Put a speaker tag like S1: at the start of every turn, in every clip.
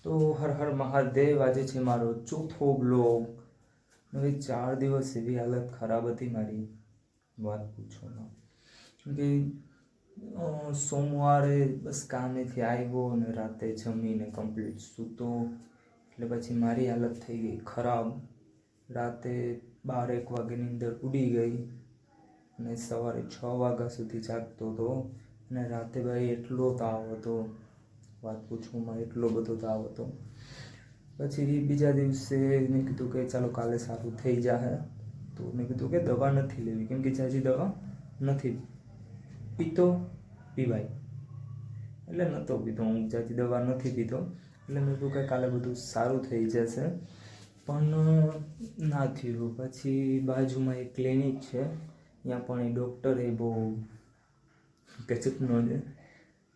S1: તો હર હર મહાદેવ. આજે છે મારો ચોથો બ્લોગ. હવે 4 દિવસ એવી હાલત ખરાબ હતી મારી, વાત પૂછો ના. કેમ કે સોમવારે બસ કામેથી આવ્યો અને રાતે જમીને કમ્પ્લીટ સૂતો, એટલે પછી મારી હાલત થઈ ગઈ ખરાબ. રાતે 12-1 વાગ્યાની અંદર ઉડી ગઈ અને સવારે 6 વાગ્યા સુધી જાગતો હતો. અને રાતે ભાઈ એટલો તાવ હતો, વાત પૂછવામાં, એટલો બધો તાવ હતો. પછી બીજા દિવસે મેં કીધું કે ચાલો કાલે સારું થઈ જશે. તો મેં કીધું કે દવા નથી લેવી, કેમ કે જાજી દવા નથી પીવાય, એટલે નહોતો પીતો હું, જાજી દવા નથી પીતો. એટલે મેં કીધું કે કાલે બધું સારું થઈ જશે, પણ ના થયું. પછી બાજુમાં એક ક્લિનિક છે, ત્યાં પણ એ ડૉક્ટર એ બહુ ગજબનો છે.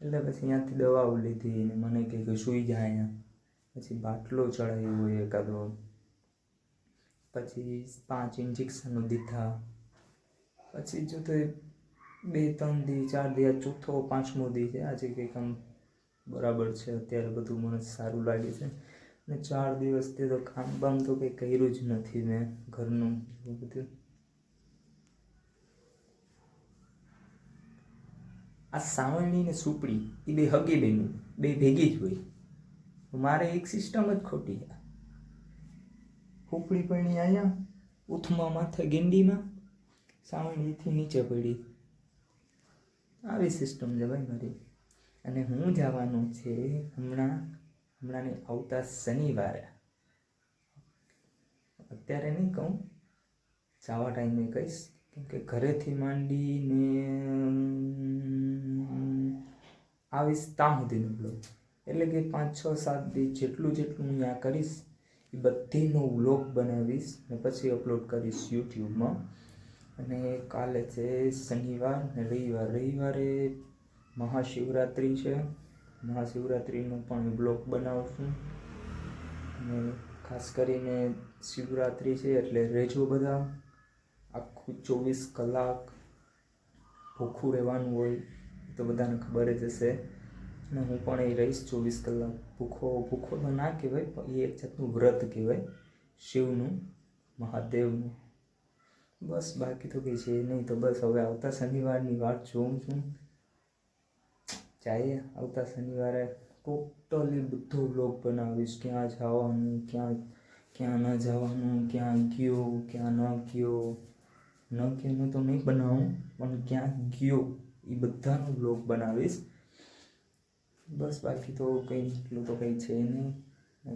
S1: એટલે પછી ત્યાંથી દવાઓ લીધી ને મને કહે કે સૂઈ જાય અહીંયા. પછી બાટલો ચડાવ્યો હોય એકાદો, પછી 5 ઇન્જેક્શનો દીધા. પછી જો તો 2-3 દી 4 દી, આ ચોથો 5મો દી છે આજે. કંઈક આમ બરાબર છે, અત્યારે બધું મને સારું લાગે છે. અને 4 દિવસથી તો કામ બામ તો કંઈ કર્યું જ નથી મેં ઘરનું બધું. આ સાવરણી ને સુપડી એ બે હગી બેનું, બે ભેગી જ હોય. મારે એક સિસ્ટમ જ ખોટી છે. ઉપડી પડી અહીંયા ઉથમાં માથે ગેંડીમાં, સાવરણીથી નીચે પડી, આવી સિસ્ટમ છે ભાઈ મારી. અને હું જવાનું છે હમણાં આવતા શનિવારે. અત્યારે નહીં કહું, જવા ટાઈમે કહીશ. કેમ કે ઘરેથી માંડીને આવીશ ત્યાં સુધીનો બ્લોગ, એટલે કે 5-6-7 દી જેટલું હું ત્યાં કરીશ એ બધીનો વ્લોગ બનાવીશ ને પછી અપલોડ કરીશ યુટ્યુબમાં. અને કાલે છે શનિવાર ને રવિવારે મહાશિવરાત્રિ છે. મહાશિવરાત્રિનો પણ બ્લોગ બનાવશું. અને ખાસ કરીને શિવરાત્રિ છે એટલે રહેજો બધા. આખું 24 કલાક ભૂખું રહેવાનું હોય તો બધાને ખબર જ હશે. અને હું પણ એ રહીશ 24 કલાક ભૂખો તો ના કહેવાય, પણ એ એક જાતનું વ્રત કહેવાય શિવનું, મહાદેવનું. બસ બાકી તો કંઈ છે નહીં. તો બસ હવે આવતા શનિવારની વાત જોઉં છું. જઈએ આવતા શનિવારે ટોટલી બધો વ્લોગ બનાવીશ. ક્યાં જવાનું, ક્યાં ન જવાનું, ક્યાં ગયો, ક્યાં ન ગયો. ન ગયો તો નહીં બનાવું, પણ ક્યાં ગયો એ બધાનો વ્લોગ બનાવીશ. બસ બાકી તો કંઈ એટલું તો કંઈ છે નહીં.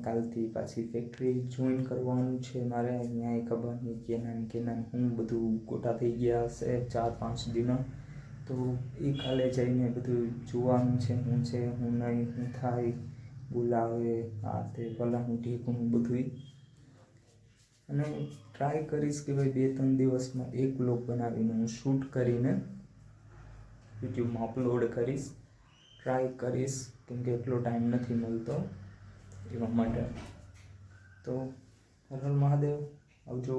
S1: કાલથી પાછી ફેક્ટરી જોઈન કરવાનું છે મારે. અહીંયા ખબર નહીં કેના હું બધું ગોટા થઈ ગયા હશે 4-5 દિનમાં. તો એ કાલે જઈને બધું જોવાનું છે, હું છે હું નહીં, હું થાય, બોલાવે આ તે ભલાનું ઠીકનું બધું. અને ટ્રાય કરીશ કે ભાઈ 2-3 દિવસમાં એક વ્લોગ બનાવીને હું શૂટ કરીને યુટ્યુબમાં અપલોડ કરીશ. ટ્રાય કરીશ, કેમ કે એટલો ટાઈમ નથી મળતો એવા માટે. તો હર હર મહાદેવ, આવજો.